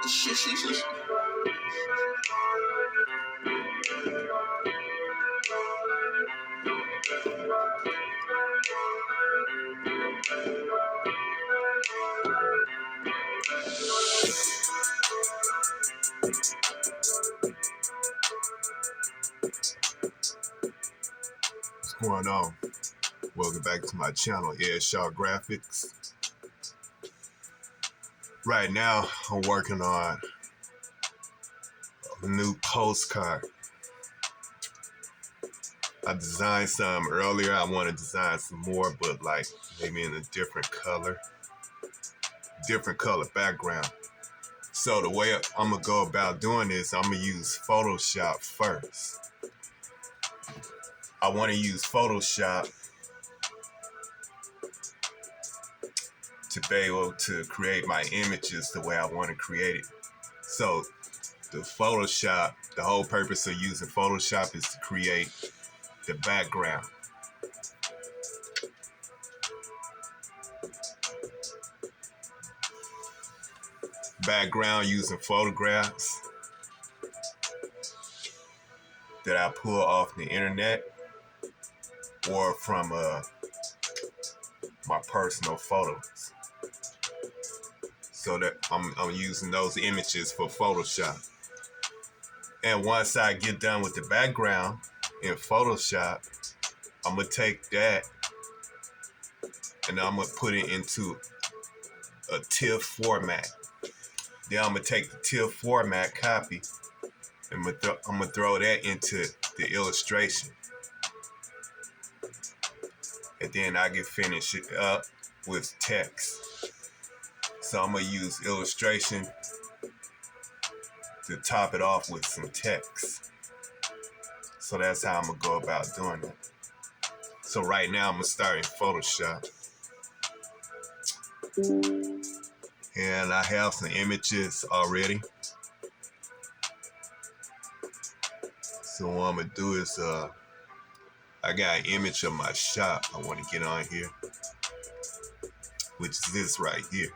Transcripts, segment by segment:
What's going on? Welcome back to my channel, Ed Shaw Graphics. Right now, I'm working on a new postcard. I designed some earlier. I want to design some more, but like maybe in a different color background. So the way I'm gonna go about doing this, I'm gonna use Photoshop first. I want to use Photoshop to be able to create my images the way I want to create it. So the whole purpose of using Photoshop is to create the background. Background using photographs that I pull off the internet or from my personal photos. So that I'm using those images for Photoshop. And once I get done with the background in Photoshop, I'm gonna take that and I'm gonna put it into a TIFF format. Then I'm gonna take the TIFF format copy and I'm gonna throw that into the illustration. And then I can finish it up with text. So I'm gonna use illustration to top it off with some text. So that's how I'm gonna go about doing it. So right now I'm gonna start in Photoshop. And I have some images already. So what I'm gonna do is I got an image of my shop I want to get on here, which is this right here.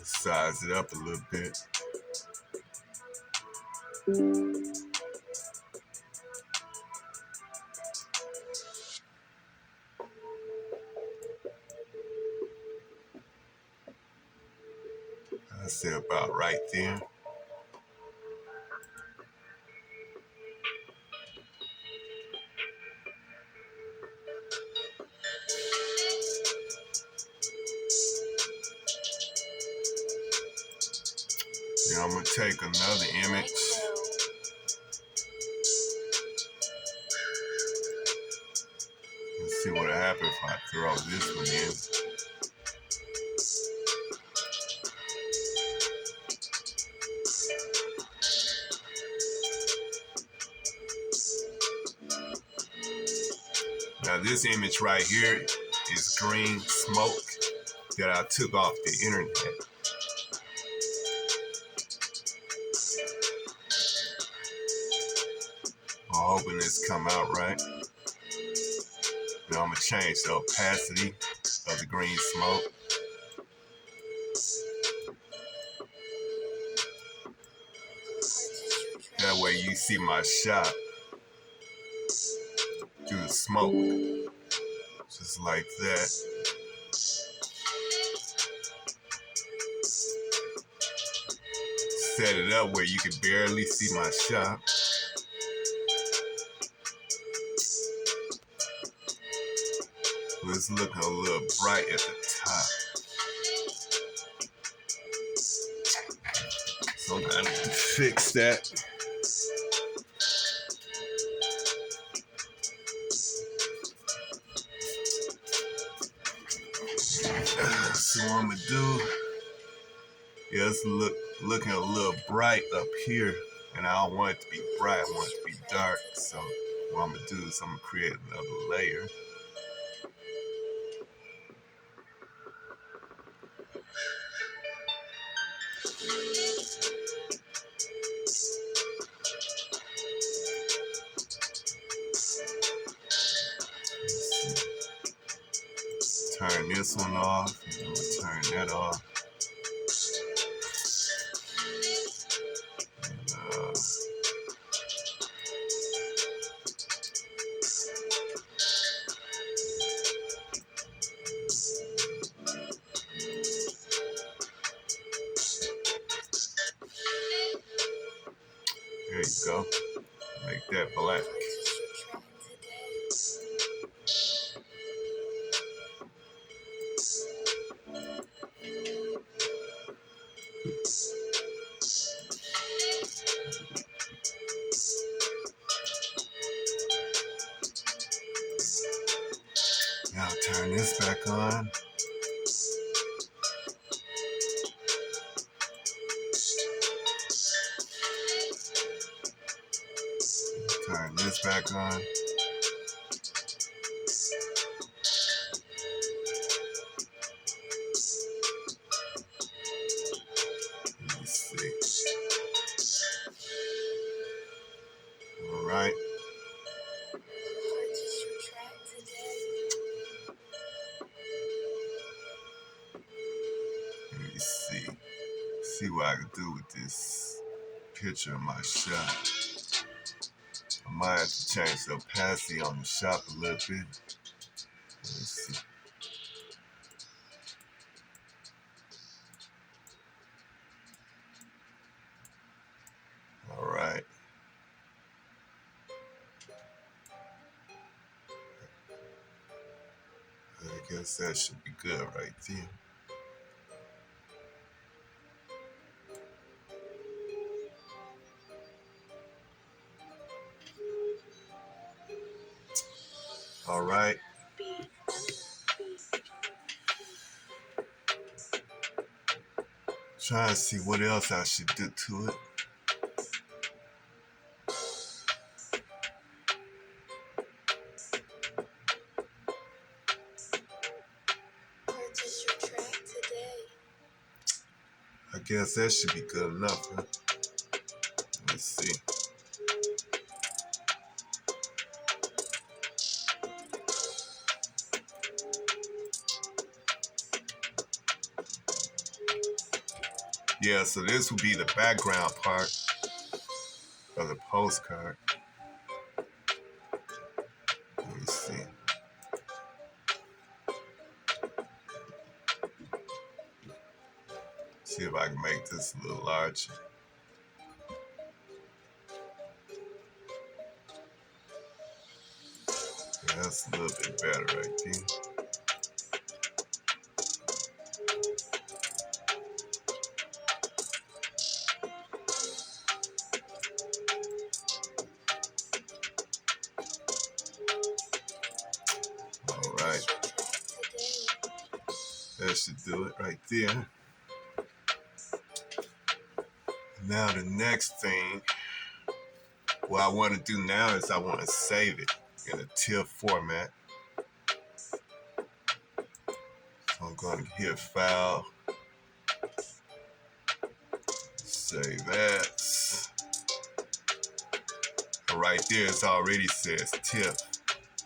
Size it up a little bit. I say about right there. Now I'm gonna take another image. Let's see what happens if I throw this one in. Now this image right here is green smoke that I took off the internet. I'm hoping this come out right. Now I'm gonna change the opacity of the green smoke. That way you see my shot through the smoke. Just like that. Set it up where you can barely see my shot. It's looking a little bright at the top. So I'm gonna fix that. So what I'm gonna do, it's looking a little bright up here, and I don't want it to be bright, I want it to be dark. So what I'm gonna do is I'm gonna create another layer. this one off. And I'm gonna turn that off. And, there you go. Make that black. Now turn this back on. Turn this back on. Let's see. All right. Let me see. See what I can do with this picture of my shop. I might have to change the opacity on the shop a little bit. Let's see. All right. I guess that should be good right there. All right. Trying to see what else I should do to it. I guess that should be good enough, huh? Let's see. Yeah, so this will be the background part of the postcard. Let me see. See if I can make this a little larger. Yeah, that's a little bit better right there. All right. That should do it right there. Now the next thing, what I want to do now is I want to save it in a TIFF format. So I'm going to hit File, Save As. And right there it already says TIFF.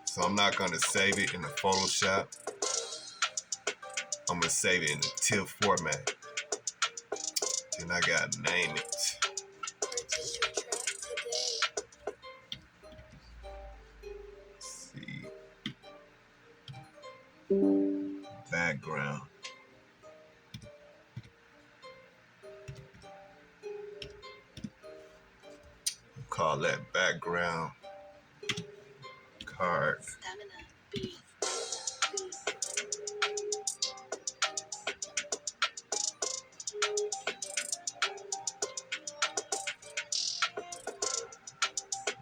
So I'm not going to save it in the Photoshop. I'm going to save it in the TIFF format. Then I got to name it. Background. Call that background card.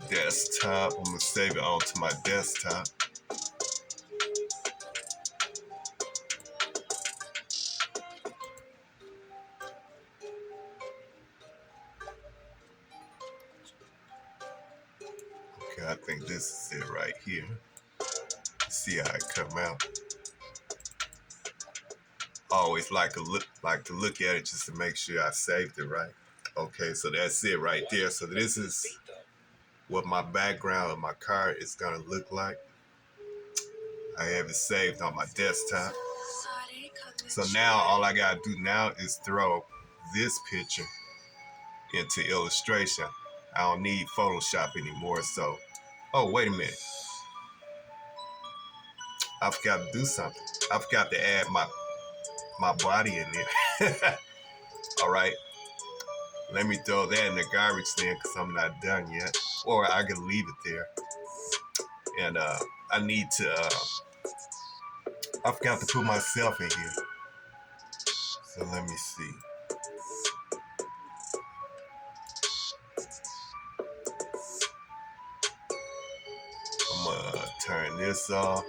Desktop. I'm gonna save it onto my desktop. Okay, I think this is it right here. See how it come out. I always like to look at it just to make sure I saved it right. Okay, so that's it right there. So this is what my background of my card is gonna look like. I have it saved on my desktop. So now all I gotta do now is throw this picture into illustration. I don't need Photoshop anymore. So, oh, wait a minute. I forgot to do something. I forgot to add my body in there. All right. Let me throw that in the garbage then because I'm not done yet. Or I can leave it there. And I need to, I forgot to put myself in here. So let me see. I'm gonna turn this off.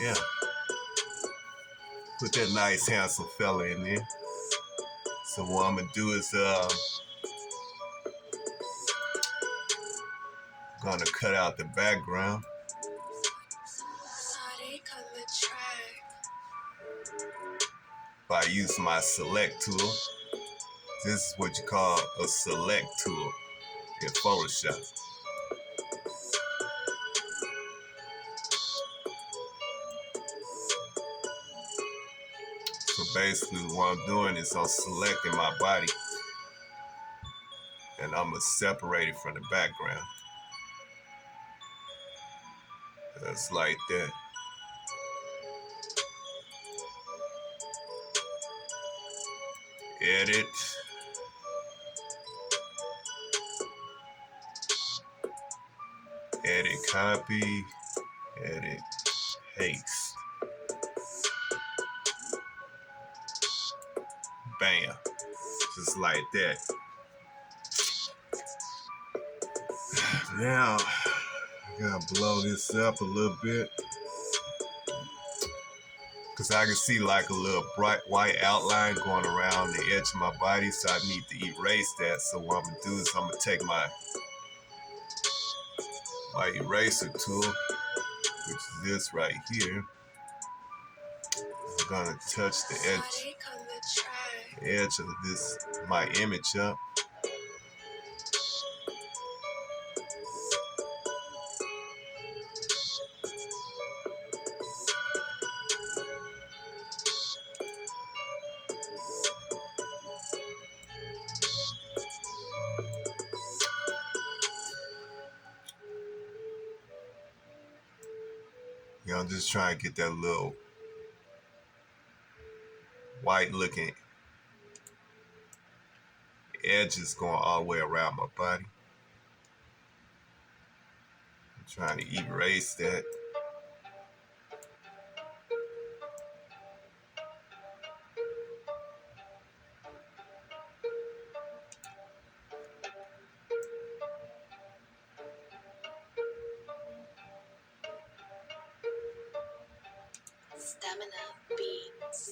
Yeah. Put that nice handsome fella in there. So what I'm gonna do is gonna cut out the background. By using my select tool. This is what you call a select tool in Photoshop. So basically what I'm doing is I'm selecting my body and I'm gonna separate it from the background. Just like that. Edit. Edit copy. Edit paste. Bam. Just like that. Now, I gotta blow this up a little bit. Because I can see like a little bright white outline going around the edge of my body, so I need to erase that. So what I'm going to do is I'm going to take my eraser tool, which is this right here. I'm going to touch the edge of this, my image up. You know, I'm just trying to get that little white looking edges going all the way around my body. I'm trying to erase that. Stamina Beats.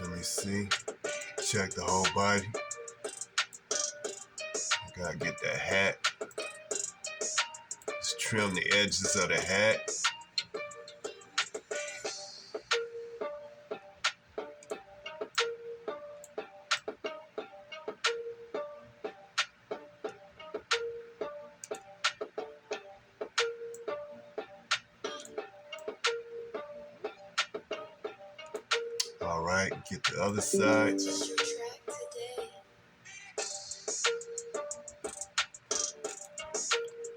Let me see. Check the whole body. I gotta get that hat. Just trim the edges of the hat. All right, get the other side.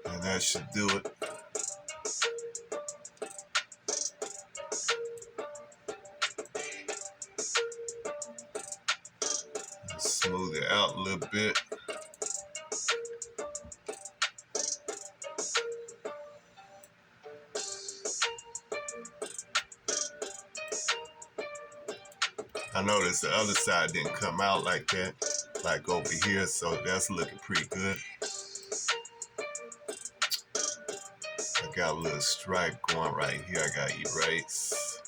And that should do it. Smooth it out a little bit. I noticed the other side didn't come out like that, like over here, so that's looking pretty good. I got a little stripe going right here. I got erase.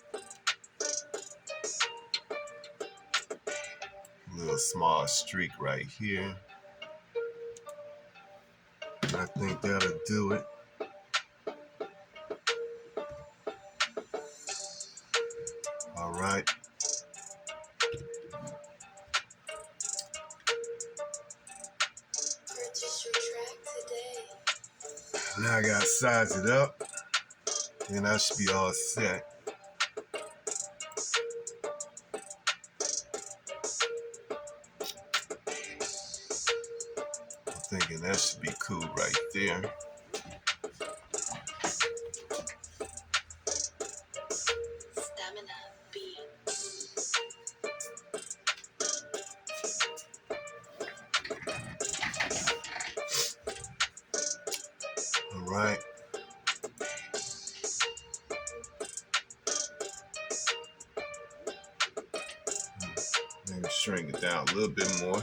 A little small streak right here. I think that'll do it. All right. Now I gotta size it up, and I should be all set. I'm thinking that should be cool right there. Stamina B. All right. Maybe shrink it down a little bit more.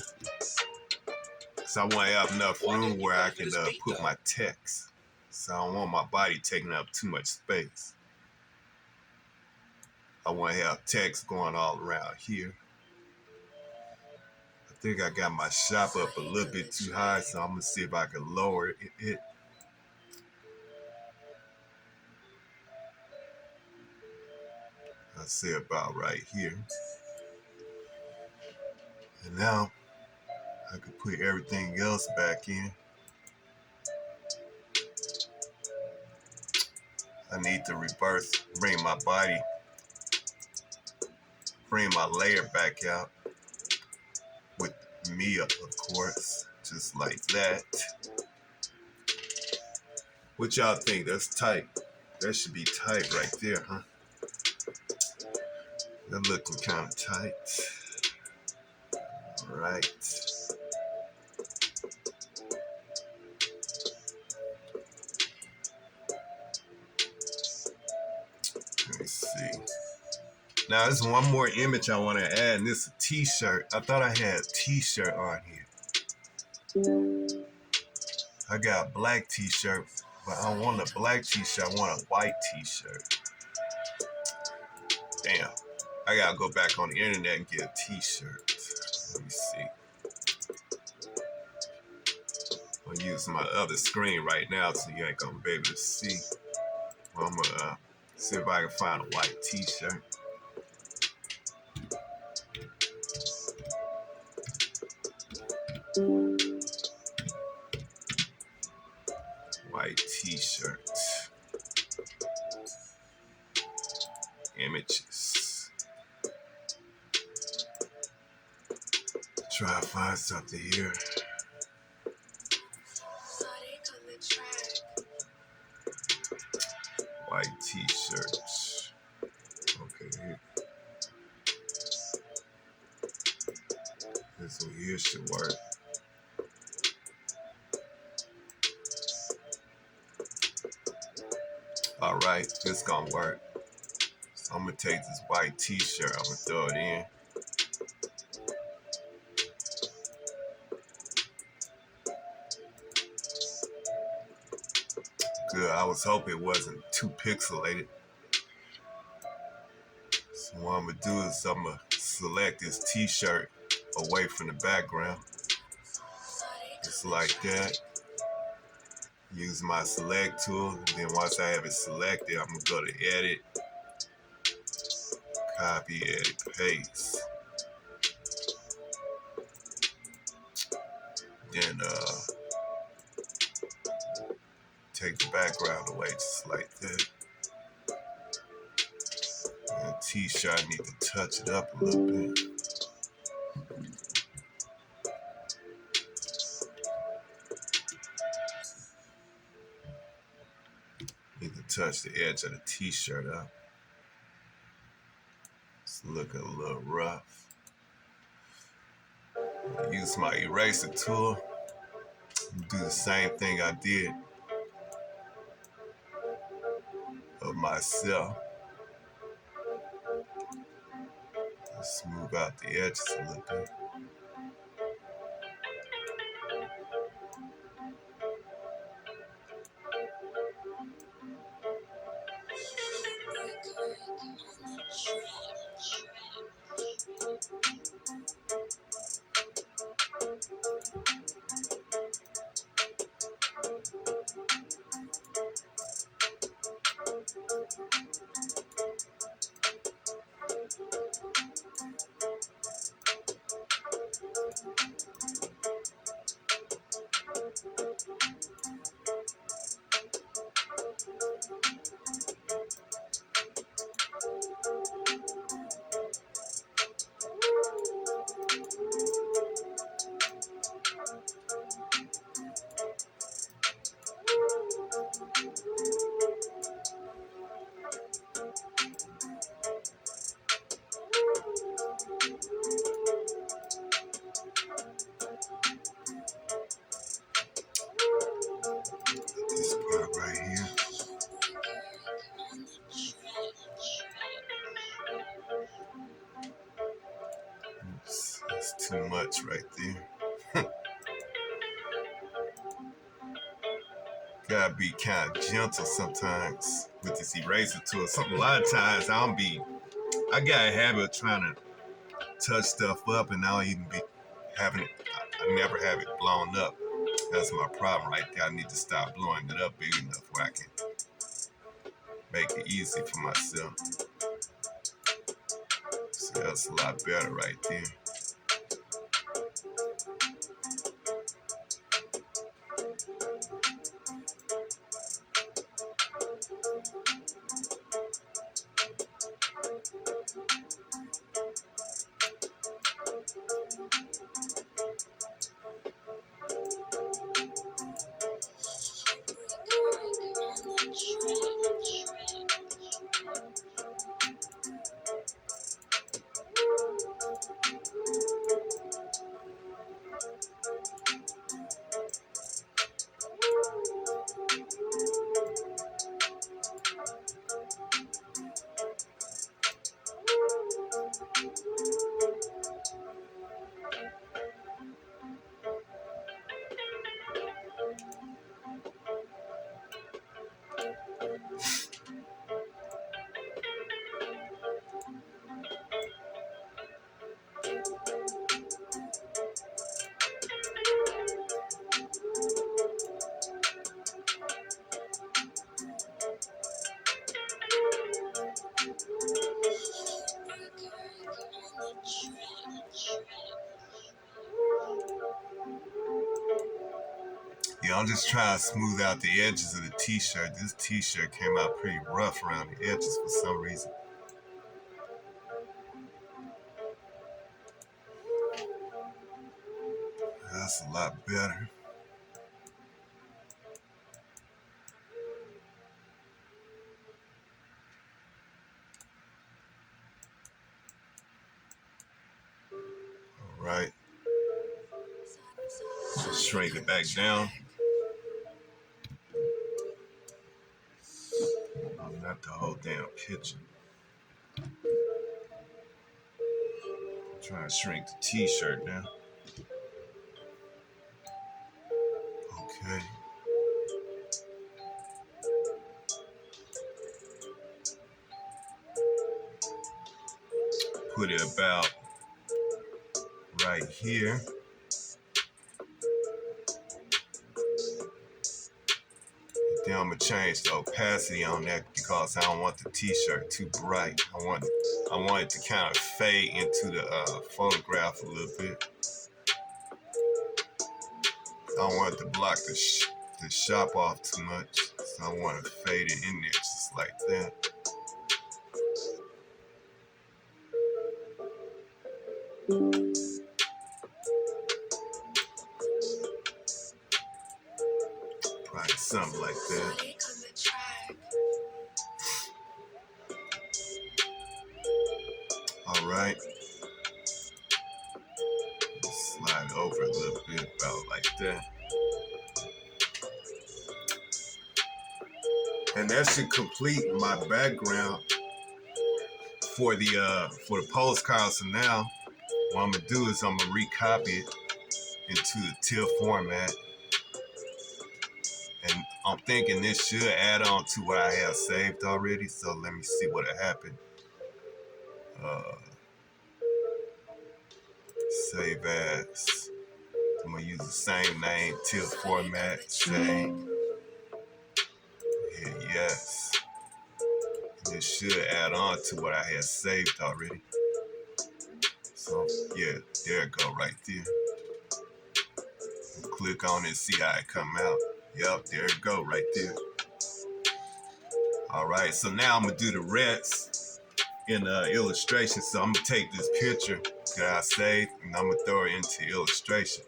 So I want to have enough room where I can put my text. So I don't want my body taking up too much space. I want to have text going all around here. I think I got my shop up a little bit too high, so I'm going to see if I can lower it. I'll say about right here. And now I can put everything else back in. I need to reverse, bring my layer back out with Mia, of course, just like that. What y'all think? That's tight. That should be tight right there, huh? That looking kind of tight. All right. Let me see. Now, there's one more image I want to add, and this is a t-shirt. I thought I had a t-shirt on here. I got a black t-shirt, but I don't want a black t-shirt. I want a white t-shirt. Damn. I got to go back on the internet and get a t-shirt. Let me see. I'm using my other screen right now, so you ain't going to be able to see. Well, I'm going to see if I can find a white t-shirt. White t-shirt. Images. Try to find something here. White t-shirt. Okay, here. This one here should work. All right, this gonna work. So I'm gonna take this white t-shirt, I'm gonna throw it in. Good, I was hoping it wasn't too pixelated. So what I'm gonna do is I'm gonna select this t-shirt away from the background. Just like that. Use my select tool, and then once I have it selected, I'm gonna go to edit, copy, edit, paste. Then take the background away just like that. And the t-shirt, I need to touch it up a little bit. Need to touch the edge of the t-shirt up. It's looking a little rough. Use my eraser tool. Do the same thing I did of myself. Smooth out the edges a little bit. too much right there. Gotta be kind of gentle sometimes with this eraser tool. A lot of times I got a habit of trying to touch stuff up and I don't even be having it. I never have it blown up. That's my problem right there. I need to stop blowing it up big enough where I can make it easy for myself. So that's a lot better right there. Yeah, I'm just trying to smooth out the edges of the t-shirt. This t-shirt came out pretty rough around the edges for some reason. That's a lot better. All right. Just shrink it back down. Not the whole damn picture. I'm trying to shrink the t-shirt down. Okay. Put it about right here. Then I'm gonna change the opacity on that because I don't want the t-shirt too bright. I want it to kind of fade into the photograph a little bit. I don't want it to block the shop off too much. So I want to fade it in there just like that. Probably something like that. All right. Slide over a little bit, about like that. And that should complete my background for the postcard. So now what I'm gonna do is I'm gonna recopy it into the TIFF format. And I'm thinking this should add on to what I have saved already. So let me see what'll happen. Save as. I'm gonna use the same name, TIFF format, save. Hit yes. And it should add on to what I had saved already. So yeah, there it go right there. Click on it, see how it come out. Yep, there it go right there. All right, so now I'm gonna do the rest in illustration. So I'm gonna take this picture that I saved and I'm gonna throw it into illustration.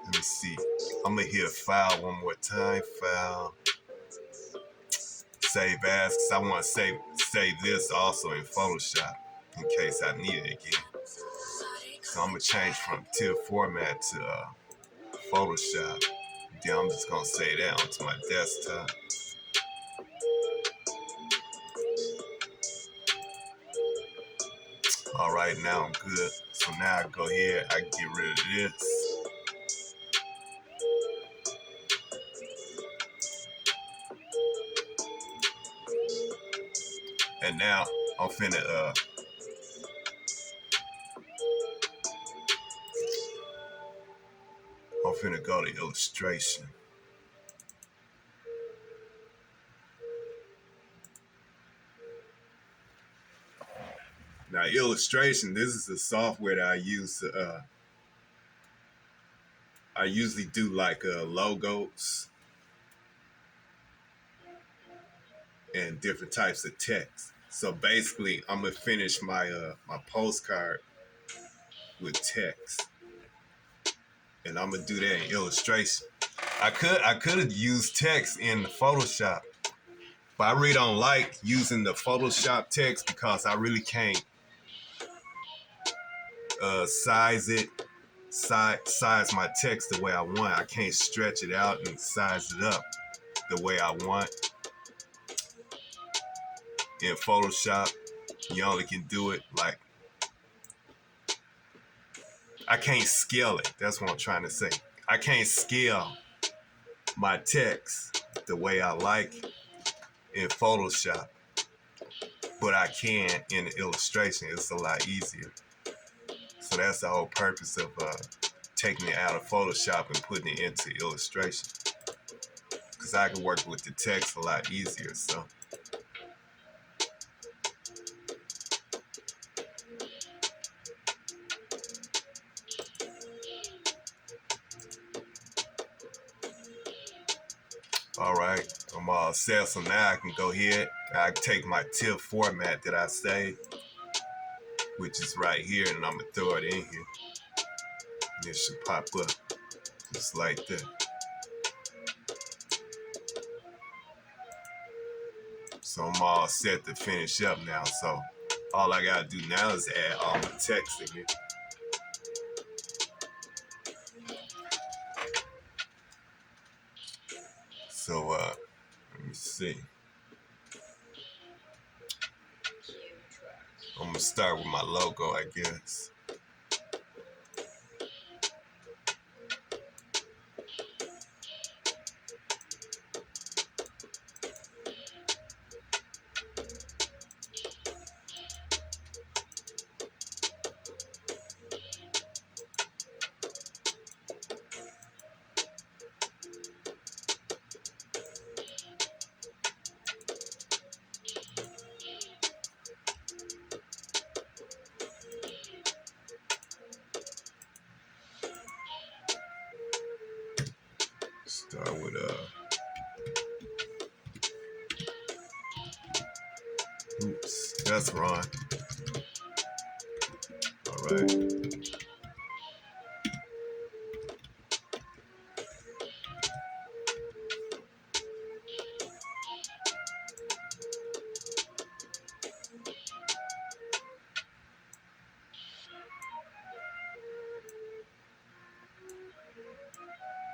Let me see. I'm gonna hit file one more time. File. Save as, because I want to save this also in Photoshop in case I need it again. So I'm gonna change from TIFF format to Photoshop. Then I'm just gonna save that onto my desktop. All right, now I'm good. So now I go here, I get rid of this. And now I'm finna go to illustration. Now illustration, this is the software that I use. I usually do like logos and different types of text. So basically, I'm gonna finish my my postcard with text, and I'm gonna do that in illustration. I could have used text in Photoshop, but I really don't like using the Photoshop text because I really can't size my text the way I want. I can't stretch it out and size it up the way I want. In Photoshop, you only can do it like, I can't scale it. That's what I'm trying to say. I can't scale my text the way I like in Photoshop, but I can in illustration. It's a lot easier. So that's the whole purpose of taking it out of Photoshop and putting it into illustration, because I can work with the text a lot easier. So all right, I'm all set. So now I can go ahead. I take my TIFF format that I saved, which is right here, and I'm gonna throw it in here. And it should pop up just like that. So I'm all set to finish up now. So all I gotta do now is add all my text in here. So let me see. I'm gonna start with my logo, I guess. Start with oops, that's wrong. All right.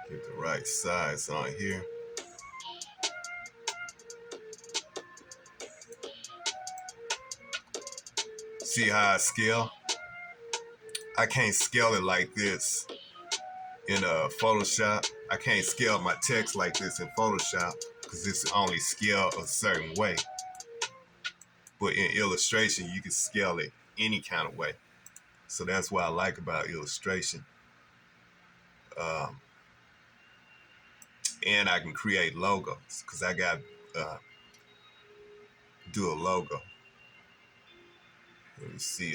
Get the right size on here. See how I scale? I can't scale it like this in Photoshop. I can't scale my text like this in Photoshop because it's only scaled a certain way. But in illustration, you can scale it any kind of way. So that's what I like about illustration. And I can create logos because I got do a logo. Let me see.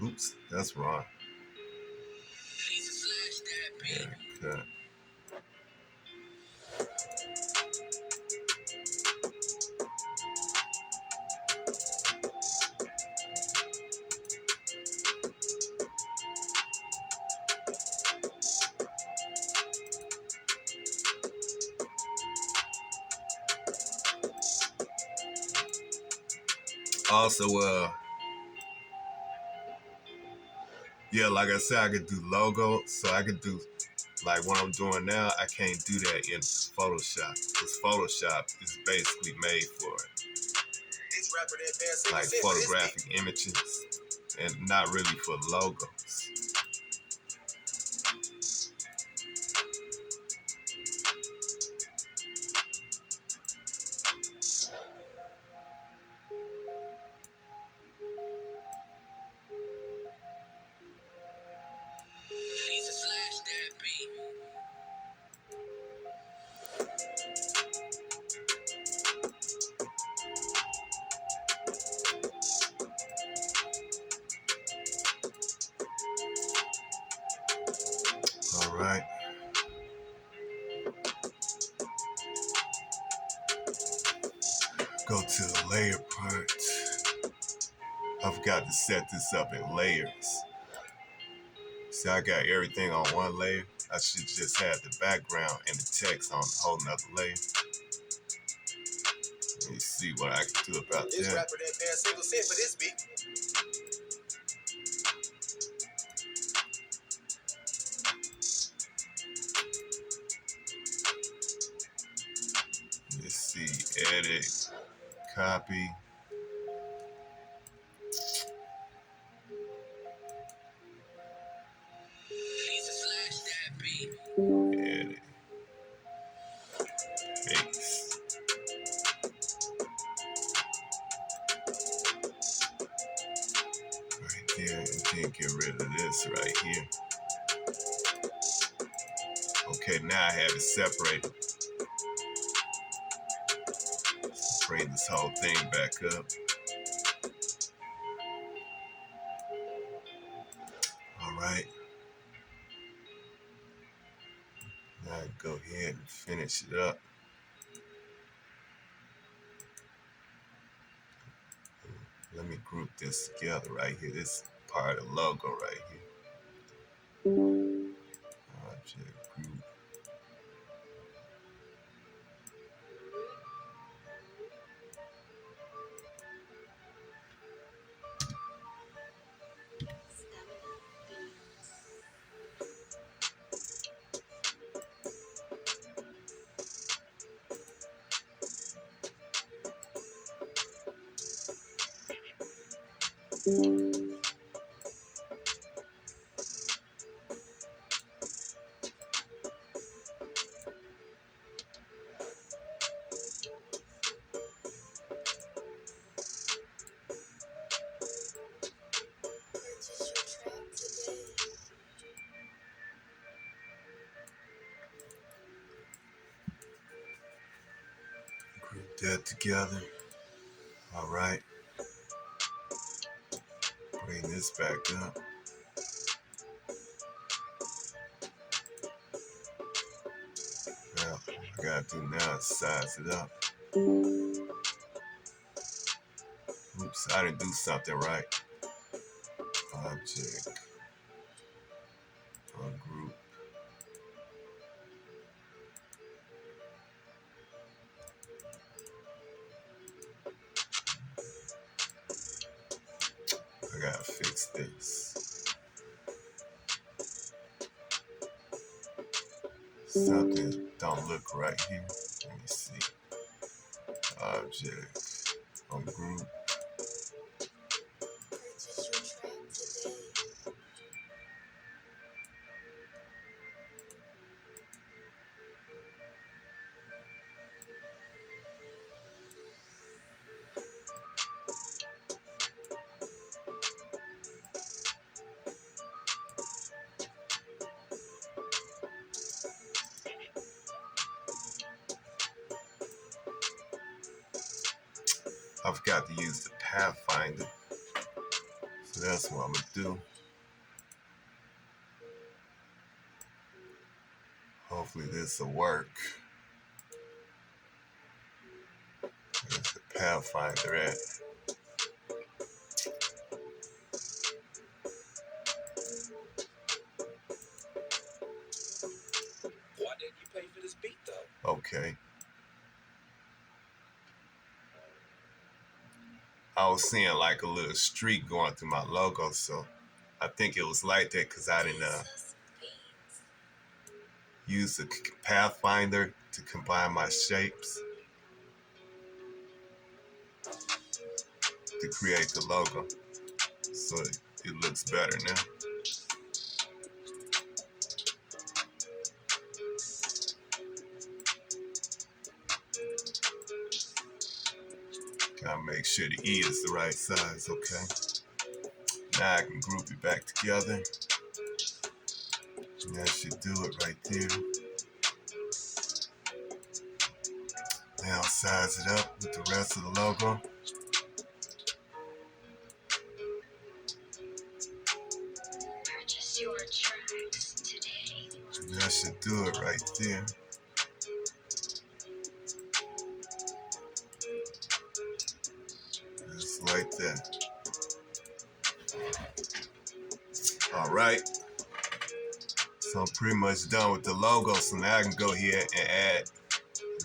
Oops, that's wrong. Yeah, okay. Also, yeah, like I said, I could do logo, so I could do like what I'm doing now. I can't do that in Photoshop because Photoshop is basically made for it. like photographic images and not really for logos. All right. Go to the layer part. I forgot to set this up in layers. See, I got everything on one layer. I should just have the background and the text on a whole nother layer. Let me see what I can do about This that. rapper that pair single cent for this beat. Let's see, edit, copy. Edit, paste. Right there, and then get rid of this right here. Okay, now I have it separated. Bring this whole thing back up. All right. Now I go ahead and finish it up. Let me group this together right here. This part of the logo right here. Object group. Group that together. All right. Bring this back up. Now, what I gotta do now is size it up. Oops, I didn't do something right. Object. Ungroup. I gotta fix this. Something don't look right here. Let me see. Object. Ungroup. I forgot to use the Pathfinder. So that's what I'm gonna do. Hopefully this will work. Where's the Pathfinder at? Why didn't you pay for this beat though? Okay. I was seeing like a little streak going through my logo, so I think it was like that because I didn't use the Pathfinder to combine my shapes. to create the logo. So it looks better now. Gotta make sure the E is the right size, okay? Now I can group it back together. And that should do it right there. Now size it up with the rest of the logo. Purchase your tracks today. And that should do it right there. Just like that. All right. So I'm pretty much done with the logo. So now I can go here and add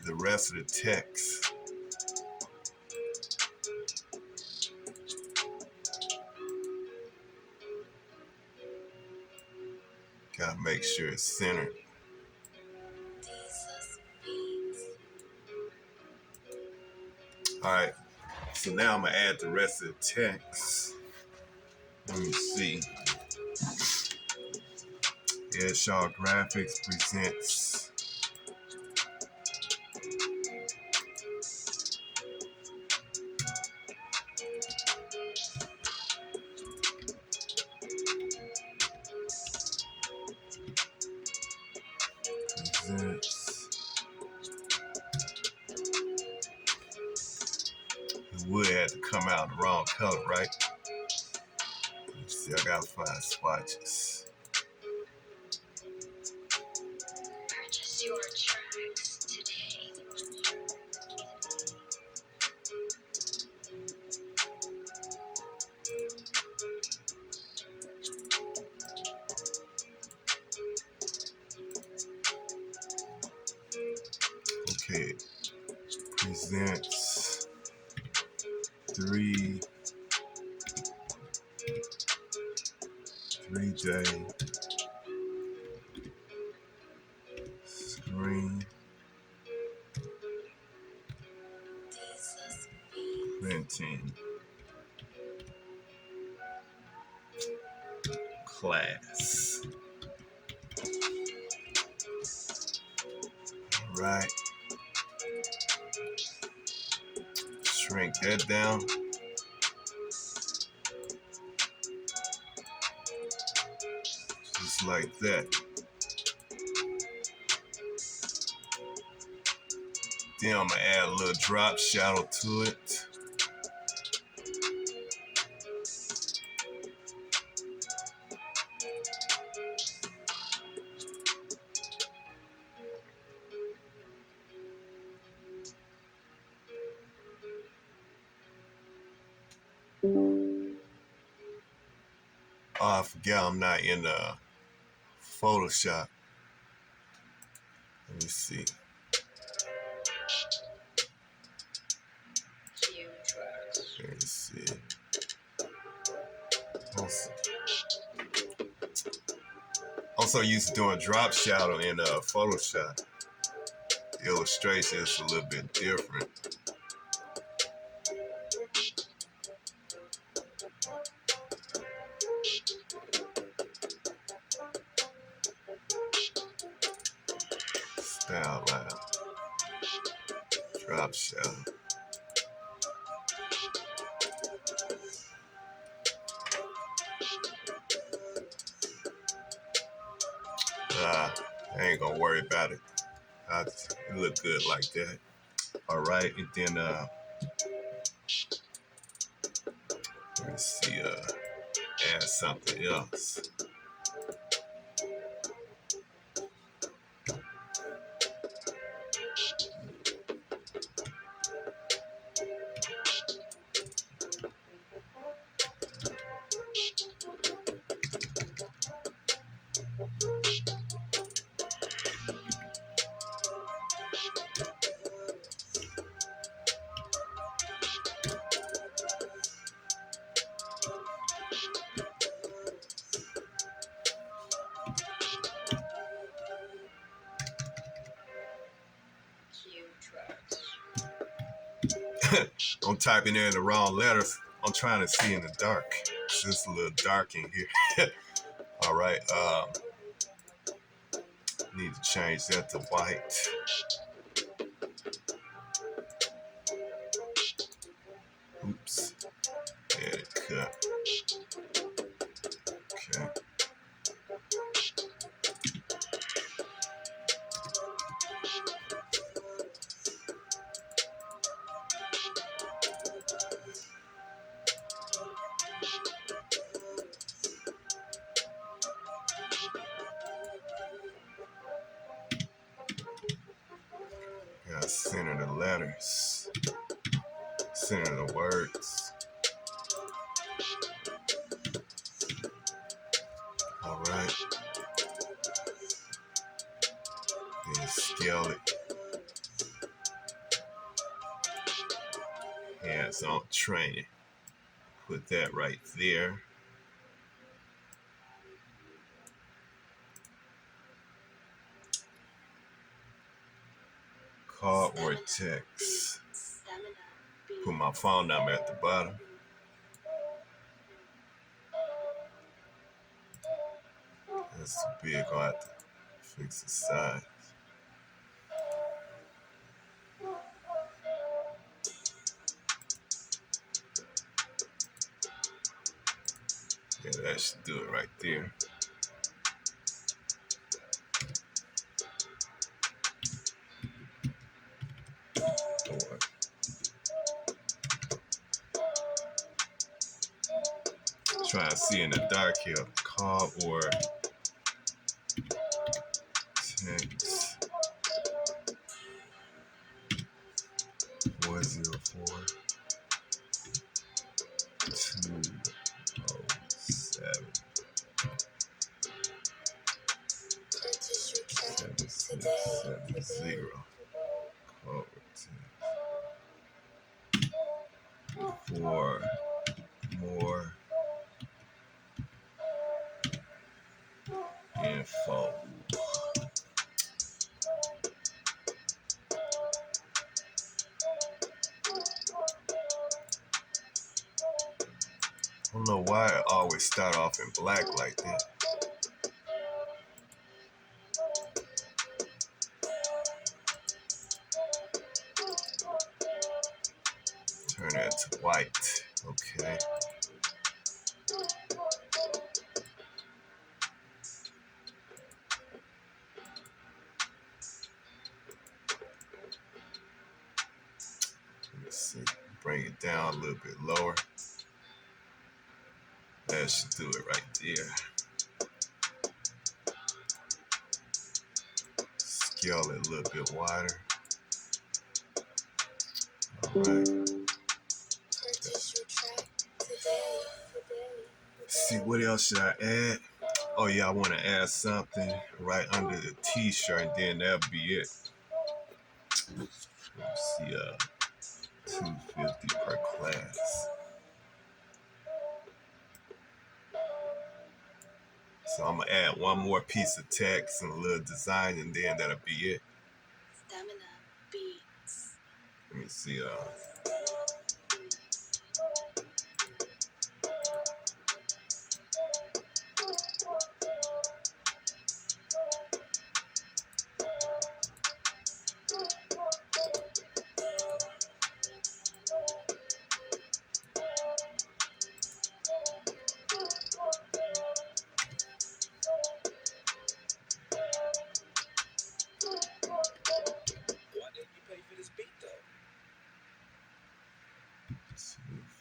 the rest of the text. Gotta make sure it's centered. All right. So now I'm gonna add the rest of the text. Let me see. Edshaw Graphics presents the wood had to come out the wrong color, right? Let's see, I gotta find swatches. Purchase your tracks today. Okay, presents 3-day screen printing class. All right. Shrink that down. Just like that. Then I'm gonna add a little drop shadow to it. Oh, I forgot I'm not in Photoshop. Let me see. Let's see. Also used to doing drop shadow in Photoshop. The illustration is a little bit different. Style out. Drop shadow. I ain't gonna worry about it. It look good like that. All right, and then let me see. Add something else. I'm typing in the wrong letters. I'm trying to see in the dark. It's just a little dark in here. All right. Need to change that to white. Oops. Yeah, it cut. Okay. Gotta center the letters. Center the words. All right. Then scale it. Hands-on training. Put that right there. Call or text. Put my phone number at the bottom. That's too big. I'll have to fix the size. Yeah, that should do it right there. Try to see in the dark here. Call or text 404 207 7670. Call or text for more info. I don't know why I always start off in black like that. Turn that to white. Okay. Let's see. Bring it down a little bit lower. That should do it right there. Scale it a little bit wider. All right. Let's see, what else should I add? Oh yeah, I want to add something right under the t-shirt, and then that'll be it. Let's see, $250 per class. So I'm gonna add one more piece of text and a little design, and then that'll be it. Stamina beats. Let me see, Why didn't you pay for this beat though?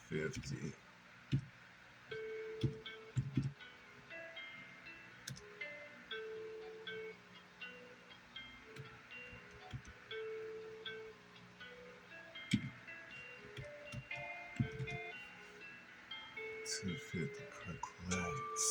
250. $250 per class.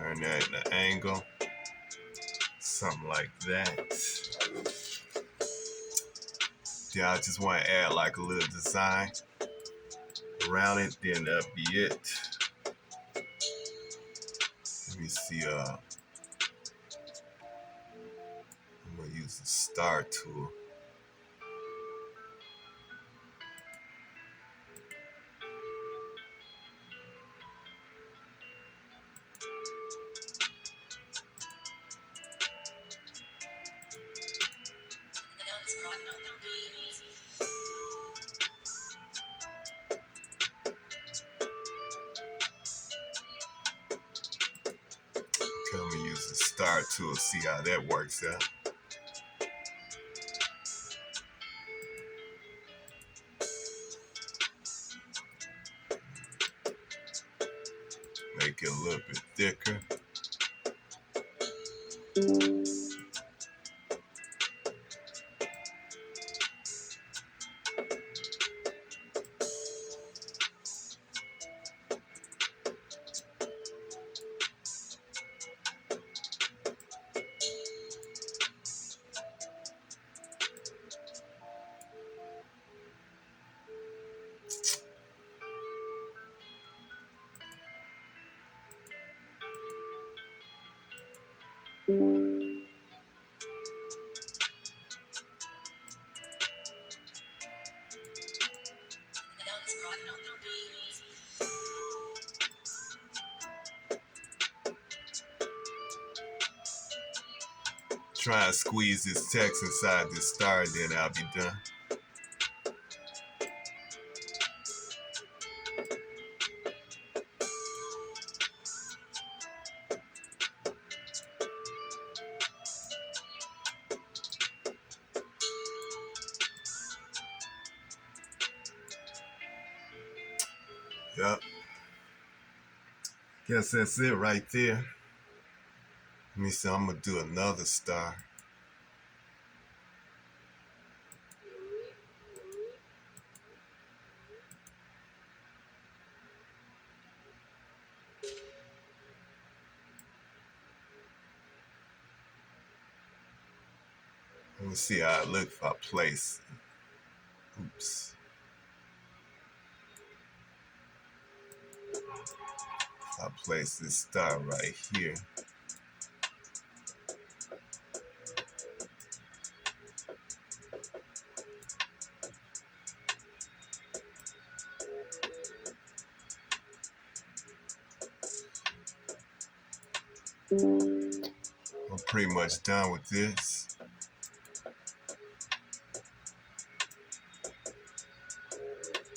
Turn that in an angle. Something like that. Then I just want to add like a little design around it. Then that'll be it. Let me see. I'm gonna use the star tool. Okay, I'm gonna use the star tool, see how that works out. Make it a little bit thicker. Try and squeeze this text inside this star, and then I'll be done. Yep. Guess that's it right there. Let me see, I'm gonna do another star. Let me see how it looks if I place. Oops. If I place this star right here. I'm pretty much done with this.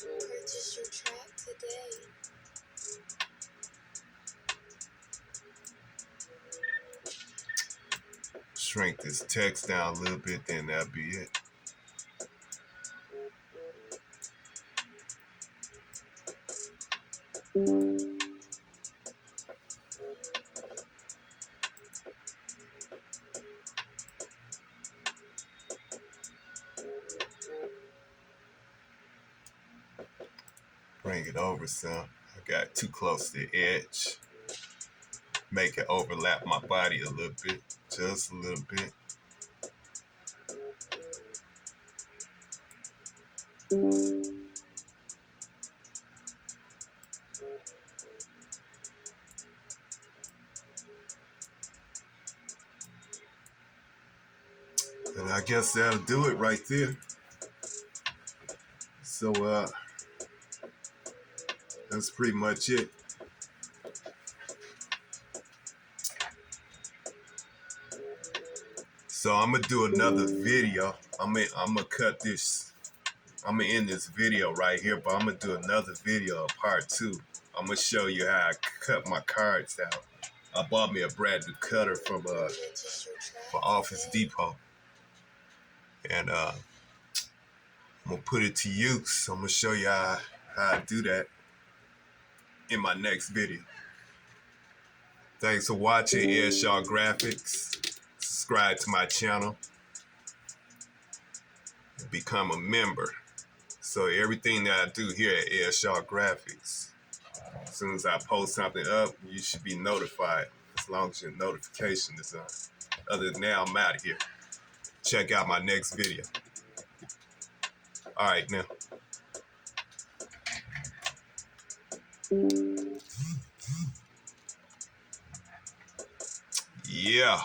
Purchase your track today. Shrink this text down a little bit, then that'll be it. Bring it over some. I got too close to the edge. Make it overlap my body a little bit, just a little bit. And I guess that'll do it right there. So that's pretty much it. So I'm gonna do another video. I'm gonna cut this. I'm gonna end this video right here, but I'm gonna do another video, part 2. I'm gonna show you how I cut my cards out. I bought me a brand new cutter from Office Depot, and I'm gonna put it to use. I'm gonna show you how I do that in my next video. Thanks for watching Airshaw Graphics. Subscribe to my channel. Become a member. So everything that I do here at Airshaw Graphics, as soon as I post something up, you should be notified as long as your notification is on. Other than that, I'm out of here. Check out my next video. All right, now. Yeah.